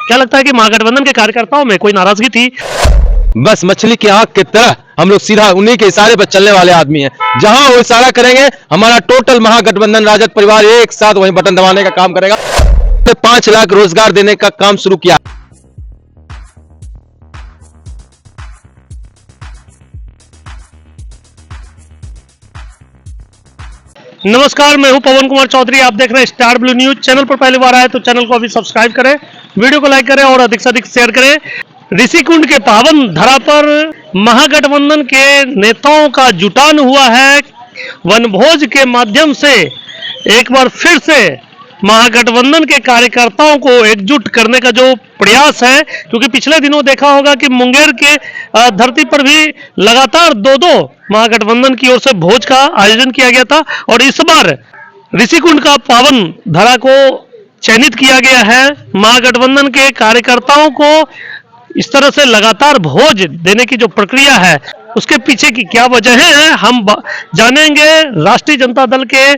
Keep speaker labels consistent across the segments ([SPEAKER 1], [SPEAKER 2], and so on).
[SPEAKER 1] क्या लगता है कि महागठबंधन के कार्यकर्ताओं में कोई नाराजगी थी?
[SPEAKER 2] बस मछली की आंख की तरह हम लोग सीधा उन्हीं के इशारे पर चलने वाले आदमी हैं। जहां वो इशारा करेंगे हमारा टोटल महागठबंधन राजद परिवार एक साथ वहीं बटन दबाने का काम करेगा। 5 लाख रोजगार देने का काम शुरू किया।
[SPEAKER 1] नमस्कार, मैं हूं पवन कुमार चौधरी। आप देख रहे हैं स्टार ब्लू न्यूज। चैनल पर पहली बार आए तो चैनल को अभी सब्सक्राइब करें, वीडियो को लाइक करें और अधिक से अधिक शेयर करें। ऋषिकुंड के पावन धरा पर महागठबंधन के नेताओं का जुटान हुआ है। वनभोज के माध्यम से एक बार फिर से महागठबंधन के कार्यकर्ताओं को एकजुट करने का जो प्रयास है, क्योंकि पिछले दिनों देखा होगा कि मुंगेर के धरती पर भी लगातार दो महागठबंधन की ओर से भोज का आयोजन किया गया था और इस बार ऋषिकुंड का पावन धरा को चयनित किया गया है। महागठबंधन के कार्यकर्ताओं को इस तरह से लगातार भोज देने की जो प्रक्रिया है उसके पीछे की क्या वजह है, हम जानेंगे राष्ट्रीय जनता दल के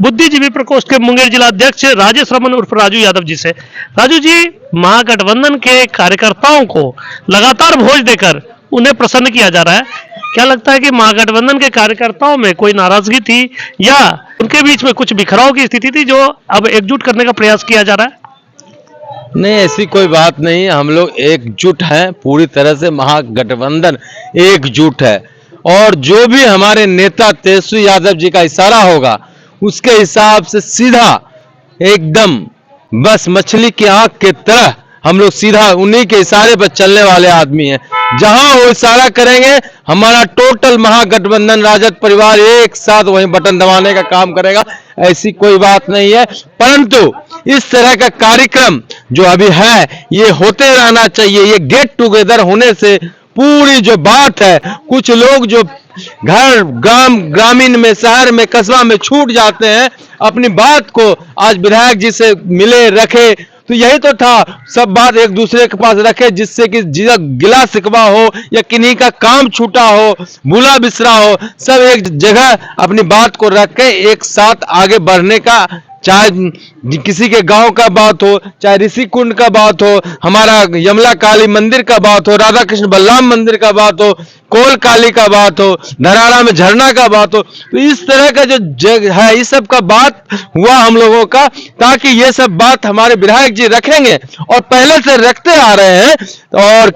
[SPEAKER 1] बुद्धिजीवी प्रकोष्ठ के मुंगेर जिला अध्यक्ष राजेश रमन उर्फ राजू यादव जी से। राजू जी, महागठबंधन के कार्यकर्ताओं को लगातार भोज देकर उन्हें प्रसन्न किया जा रहा है। क्या लगता है कि महागठबंधन के कार्यकर्ताओं में कोई नाराजगी थी या उनके बीच में कुछ बिखराव की स्थिति थी जो अब एकजुट करने का प्रयास किया जा रहा है?
[SPEAKER 2] नहीं, ऐसी कोई बात नहीं। हम लोग एकजुट हैं, पूरी तरह से महागठबंधन एकजुट है और जो भी हमारे नेता तेजस्वी यादव जी का इशारा होगा उसके हिसाब से सीधा एकदम बस मछली की आंख की तरह हम लोग सीधा उन्हीं के इशारे पर चलने वाले आदमी हैं। जहां वो इशारा करेंगे हमारा टोटल महागठबंधन राजद परिवार एक साथ वहीं बटन दबाने का काम करेगा। ऐसी कोई बात नहीं है, परंतु इस तरह का कार्यक्रम जो अभी है ये होते रहना चाहिए। ये गेट टुगेदर होने से पूरी जो बात है, कुछ लोग जो घर ग्रामीण में, शहर में, कस्बा में छूट जाते हैं, अपनी बात को आज विधायक जी से मिले रखे, तो यही तो था, सब बात एक दूसरे के पास रखे जिससे कि गिला शिकवा हो या किन्हीं का काम छूटा हो, भूला बिसरा हो, सब एक जगह अपनी बात को रख के एक साथ आगे बढ़ने का, चाहे किसी के गांव का बात हो, चाहे ऋषिकुंड का बात हो, हमारा यमला काली मंदिर का बात हो, राधा कृष्ण बलराम मंदिर का बात हो, कोल काली का बात हो, धराड़ा में झरना का बात हो, तो इस तरह का जो जग है इस सब का बात हुआ हम लोगों का, ताकि ये सब बात हमारे विधायक जी रखेंगे और पहले से रखते आ रहे हैं। और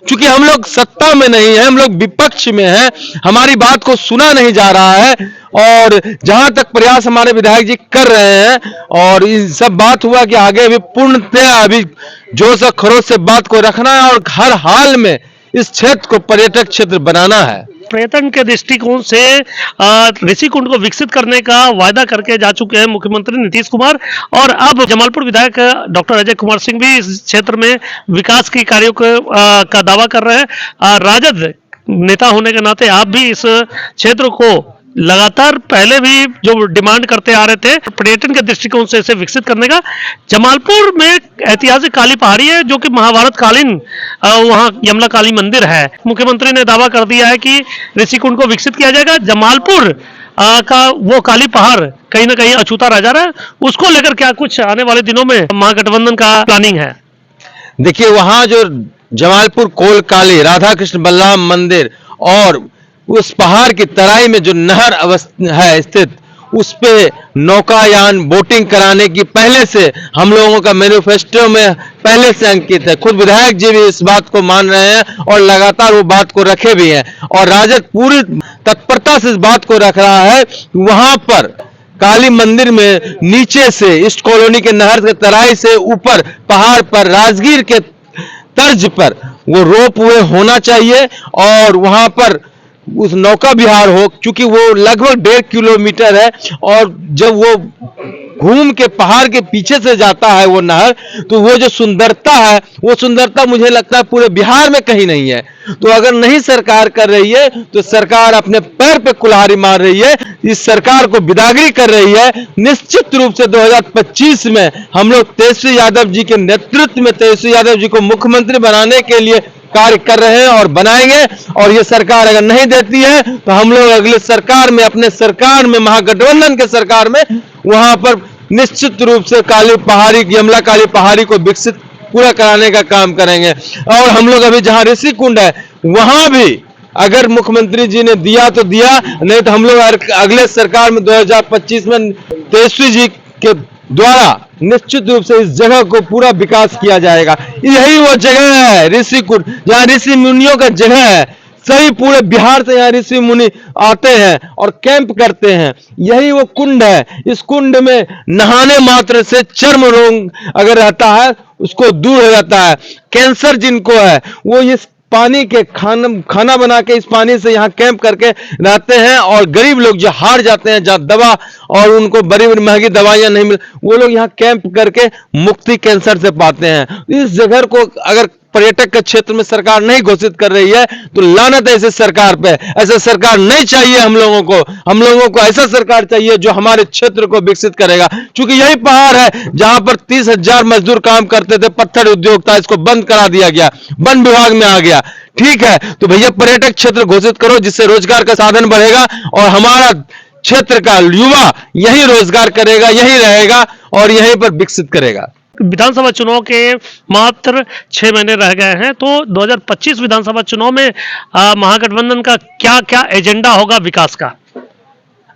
[SPEAKER 2] चूंकि हम लोग सत्ता में नहीं है, हम लोग विपक्ष में हैं, हमारी बात को सुना नहीं जा रहा है और जहां तक प्रयास हमारे विधायक जी कर रहे हैं और ये सब बात हुआ कि आगे भी पूर्णतः अभी जोश और खरोश से बात को रखना है और हर हाल में इस क्षेत्र को पर्यटक क्षेत्र बनाना है।
[SPEAKER 1] पर्यटन के दृष्टिकोण से ऋषिकुंड को विकसित करने का वायदा करके जा चुके हैं मुख्यमंत्री नीतीश कुमार और अब जमालपुर विधायक डॉक्टर अजय कुमार सिंह भी इस क्षेत्र में विकास के कार्यों का दावा कर रहे हैं। राजद नेता होने के नाते आप भी इस क्षेत्र को लगातार पहले भी जो डिमांड करते आ रहे थे पर्यटन के दृष्टिकोण से इसे विकसित करने का। जमालपुर में ऐतिहासिक काली पहाड़ी है जो कि महाभारत कालीन वहां यमला काली मंदिर है। मुख्यमंत्री ने दावा कर दिया है कि ऋषिकुंड को विकसित किया जाएगा। जमालपुर का वो काली पहाड़ कहीं ना कहीं अछूता रह जा रहा है, उसको लेकर क्या कुछ आने वाले दिनों में महागठबंधन का प्लानिंग है?
[SPEAKER 2] देखिए, वहां जो जमालपुर कोल काली, राधा कृष्ण बलराम मंदिर और उस पहाड़ की तराई में जो नहर है स्थित, उस पे नौकायान बोटिंग कराने की पहले से हम लोगों का मैनिफेस्टो में पहले से अंकित है। खुद विधायक जी भी इस बात को मान रहे हैं और लगातार वो बात को रखे भी हैं और राजद पूरी तत्परता से इस बात को रख रहा है। वहां पर काली मंदिर में नीचे से ईस्ट कॉलोनी के नहर के तराई से ऊपर पहाड़ पर राजगीर के तर्ज पर वो रोप वे होना चाहिए और वहां पर उस नौका विहार हो, क्योंकि वो लगभग 1.5 किलोमीटर है और जब वो घूम के पहाड़ के पीछे से जाता है वो नहर, तो वो जो सुंदरता है वो सुंदरता मुझे लगता है पूरे बिहार में कहीं नहीं है। तो अगर नहीं सरकार कर रही है तो सरकार अपने पैर पे कुल्हाड़ी मार रही है, इस सरकार को बिदागरी कर रही है। निश्चित रूप से 2025 में हम लोग तेजस्वी यादव जी के नेतृत्व में तेजस्वी यादव जी को मुख्यमंत्री बनाने के लिए कार्य कर रहे हैं और बनाएंगे। और ये सरकार अगर नहीं देती है तो हम लोग अगले सरकार में, अपने सरकार में, महागठबंधन के सरकार में, वहां पर निश्चित रूप से काली पहाड़ी, यमला काली पहाड़ी को विकसित पूरा कराने का काम करेंगे। और हम लोग अभी जहां ऋषि कुंड है वहां भी अगर मुख्यमंत्री जी ने दिया तो दिया, नहीं तो हम लोग अगले सरकार में 2025 में तेजस्वी जी के द्वारा निश्चित रूप से इस जगह को पूरा विकास किया जाएगा। यही वो जगह है ऋषि कुंड, जहाँ ऋषि मुनियों का जगह है। सभी पूरे बिहार से यहाँ ऋषि मुनि आते हैं और कैंप करते हैं। यही वो कुंड है। इस कुंड में नहाने मात्र से चर्म रोग अगर रहता है उसको दूर हो जाता है। कैंसर जिनको है वो इस पानी के खाना बना के इस पानी से यहाँ कैंप करके रहते हैं। और गरीब लोग जो हार जाते हैं, जहाँ दवा और उनको बड़ी बड़ी महंगी दवाइयां नहीं मिल, वो लोग यहाँ कैंप करके मुक्ति कैंसर से पाते हैं। इस जगह को अगर पर्यटक के क्षेत्र में सरकार नहीं घोषित कर रही है तो लानत है ऐसे सरकार पे। ऐसा सरकार नहीं चाहिए हम लोगों को। हम लोगों को ऐसा सरकार चाहिए जो हमारे क्षेत्र को विकसित करेगा। क्योंकि यही पहाड़ है जहां पर 30,000 मजदूर काम करते थे, पत्थर उद्योग था, इसको बंद करा दिया गया, वन विभाग में आ गया। ठीक है, तो भैया पर्यटक क्षेत्र घोषित करो जिससे रोजगार का साधन बढ़ेगा और हमारा क्षेत्र का युवा यही रोजगार करेगा, यही रहेगा और यहीं पर विकसित करेगा।
[SPEAKER 1] विधानसभा चुनाव के मात्र 6 महीने रह गए हैं, तो 2025 विधानसभा चुनाव में महागठबंधन का क्या क्या एजेंडा होगा विकास का?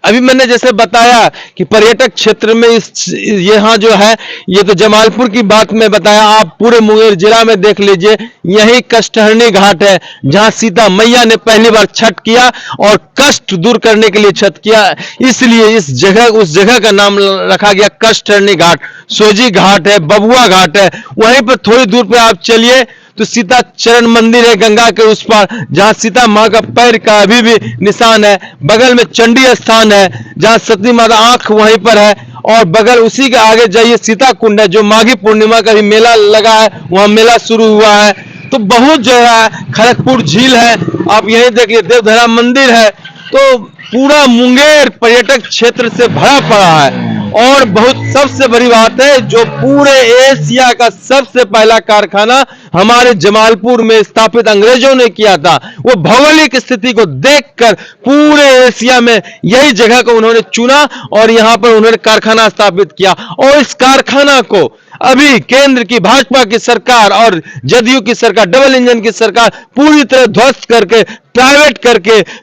[SPEAKER 2] अभी मैंने जैसे बताया कि पर्यटक क्षेत्र में यहाँ जो है, ये तो जमालपुर की बात में बताया, आप पूरे मुंगेर जिला में देख लीजिए। यही कष्टहरणी घाट है जहाँ सीता मैया ने पहली बार छठ किया और कष्ट दूर करने के लिए छठ किया, इसलिए इस जगह उस जगह का नाम रखा गया कष्टहरणी घाट। सोजी घाट है, बबुआ घाट है, वहीं पर थोड़ी दूर पे आप चलिए तो सीता चरण मंदिर है गंगा के उस पार, जहां सीता मां का पैर का अभी भी निशान है। बगल में चंडी स्थान है जहां सती माता आंख वहीं पर है। और बगल उसी के आगे जाइए सीता कुंड है जो माघी पूर्णिमा का भी मेला लगा है, वहां मेला शुरू हुआ है। तो बहुत जगह है, खड़गपुर झील है, आप यही देखिए देवधरा मंदिर है। तो पूरा मुंगेर पर्यटक क्षेत्र से भरा पड़ा है। और बहुत सबसे बड़ी बात है, जो पूरे एशिया का सबसे पहला कारखाना हमारे जमालपुर में स्थापित अंग्रेजों ने किया था। वो भौगोलिक स्थिति को देखकर पूरे एशिया में यही जगह को उन्होंने चुना और यहां पर उन्होंने कारखाना स्थापित किया। और इस कारखाना को अभी केंद्र की भाजपा की सरकार और जदयू की सरकार, डबल इंजन की सरकार पूरी तरह ध्वस्त करके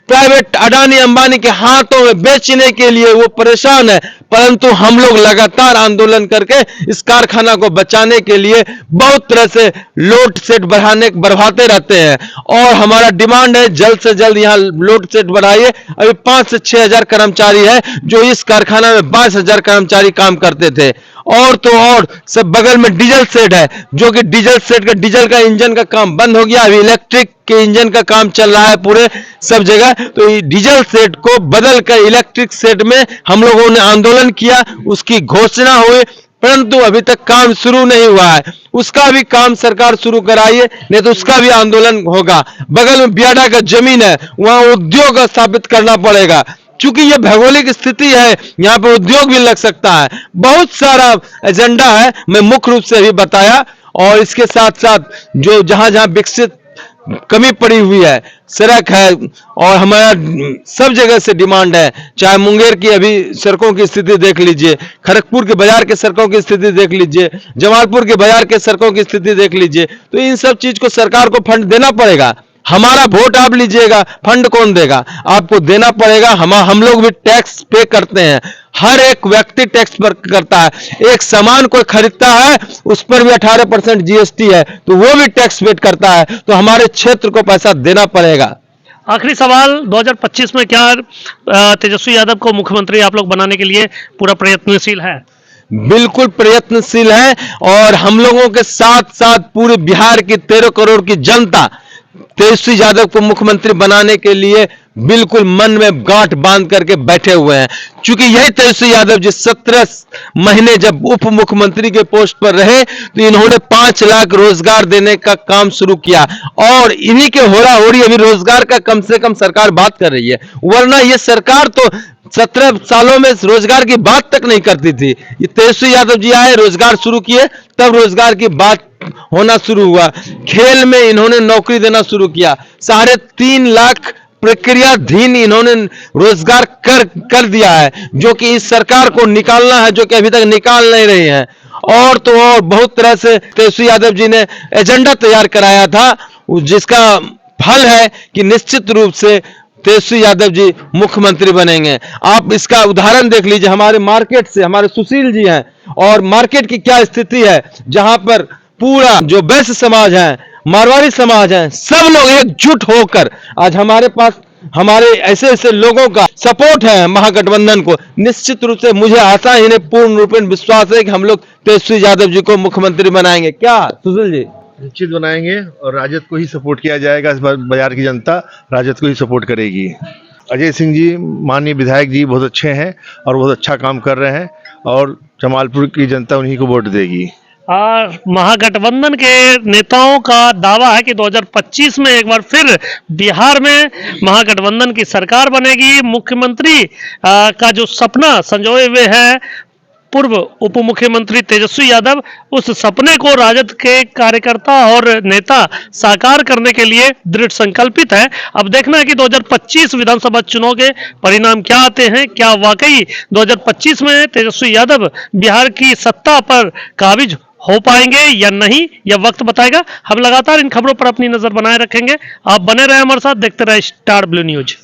[SPEAKER 2] प्राइवेट अडानी अंबानी के हाथों में बेचने के लिए वो परेशान है। परंतु हम लोग लगातार आंदोलन करके इस कारखाना को बचाने के लिए बहुत तरह से लोड सेट बढ़ाते रहते हैं। और हमारा डिमांड है जल्द से जल्द यहाँ लोड सेट बढ़ाइए। अभी 5 से 6 हजार कर्मचारी है जो इस कारखाना में 22,000 कर्मचारी काम करते थे। और तो और सब बगल में डीजल सेट है, जो कि डीजल सेट का डीजल का इंजन का काम बंद हो गया, अभी इलेक्ट्रिक के इंजन का काम चल रहा है पूरे सब जगह। तो डीजल सेट को बदल कर इलेक्ट्रिक सेट में हम लोगों ने आंदोलन किया, उसकी घोषणा हुई, परंतु अभी तक काम शुरू नहीं हुआ है। उसका भी काम सरकार शुरू कराइए, नहीं तो उसका भी आंदोलन होगा। बगल में बियाडा का जमीन है, वहां उद्योग स्थापित करना पड़ेगा, क्योंकि यह भौगोलिक स्थिति है, यहाँ पे उद्योग भी लग सकता है। बहुत सारा एजेंडा है, मैं मुख्य रूप से अभी बताया। और इसके साथ साथ जो जहां जहां विकसित कमी पड़ी हुई है, सड़क है, और हमारा सब जगह से डिमांड है। चाहे मुंगेर की अभी सड़कों की स्थिति देख लीजिए, खड़गपुर के बाजार के सड़कों की स्थिति देख लीजिए, जमालपुर के बाजार के सड़कों की स्थिति देख लीजिए। तो इन सब चीज को सरकार को फंड देना पड़ेगा। हमारा वोट आप लीजिएगा, फंड कौन देगा? आपको देना पड़ेगा। हम लोग भी टैक्स पे करते हैं, हर एक व्यक्ति टैक्स पर करता है। एक सामान कोई खरीदता है उस पर भी 18% जीएसटी है, तो वो भी टैक्स पे करता है। तो हमारे क्षेत्र को पैसा देना पड़ेगा।
[SPEAKER 1] आखिरी सवाल, 2025 में क्या तेजस्वी यादव को मुख्यमंत्री आप लोग बनाने के लिए पूरा प्रयत्नशील है?
[SPEAKER 2] बिल्कुल प्रयत्नशील है। और हम लोगों के साथ साथ पूरे बिहार की 13 करोड़ की जनता तेजस्वी यादव को मुख्यमंत्री बनाने के लिए बिल्कुल मन में गांठ बांध करके बैठे हुए हैं। क्योंकि यही तेजस्वी यादव जी 17 महीने जब उप मुख्यमंत्री के पोस्ट पर रहे तो इन्होंने 5 लाख रोजगार देने का काम शुरू किया। और इन्हीं के होरा होरी अभी रोजगार का कम से कम सरकार बात कर रही है, वरना ये सरकार तो 17 सालों में रोजगार की बात तक नहीं करती थी। ये तेजस्वी यादव जी आए, रोजगार शुरू किए, तब रोजगार की बात होना शुरू हुआ। खेल में इन्होंने नौकरी देना शुरू किया, 3.5 लाख प्रक्रियाधीन इन्होंने रोजगार कर दिया है, जो कि इस सरकार को निकालना है, जो कि अभी तक निकाल नहीं रही है। और तो और बहुत तरह से तेजस्वी यादव जी ने एजेंडा तैयार कराया था, जिसका फल है कि निश्चित रूप से तेजस्वी यादव जी मुख्यमंत्री बनेंगे। आप इसका उदाहरण देख लीजिए, हमारे मार्केट से हमारे सुशील जी हैं, और मार्केट की क्या स्थिति है, जहां पर पूरा जो वैश्य समाज है, मारवाड़ी समाज है, सब लोग एकजुट होकर आज हमारे पास हमारे ऐसे ऐसे लोगों का सपोर्ट है महागठबंधन को। निश्चित रूप से मुझे आशा ही नहीं, पूर्ण रूपेण विश्वास है कि हम लोग तेजस्वी यादव जी को मुख्यमंत्री बनाएंगे। क्या सुशील जी?
[SPEAKER 3] निश्चित बनाएंगे, और राजद को ही सपोर्ट किया जाएगा। इस बार बाजार की जनता राजद को ही सपोर्ट करेगी। अजय सिंह जी माननीय विधायक जी बहुत अच्छे हैं और बहुत अच्छा काम कर रहे हैं, और जमालपुर की जनता उन्हीं को वोट देगी।
[SPEAKER 1] महागठबंधन के नेताओं का दावा है कि 2025 में एक बार फिर बिहार में महागठबंधन की सरकार बनेगी। मुख्यमंत्री का जो सपना संजोए हुए है पूर्व उप मुख्यमंत्री तेजस्वी यादव, उस सपने को राजद के कार्यकर्ता और नेता साकार करने के लिए दृढ़ संकल्पित है। अब देखना है कि 2025 विधानसभा चुनाव के परिणाम क्या आते हैं। क्या वाकई 2025 में तेजस्वी यादव बिहार की सत्ता पर काबिज हो पाएंगे या नहीं, यह वक्त बताएगा। हम लगातार इन खबरों पर अपनी नजर बनाए रखेंगे। आप बने रहे हमारे साथ, देखते रहे स्टार ब्लू न्यूज।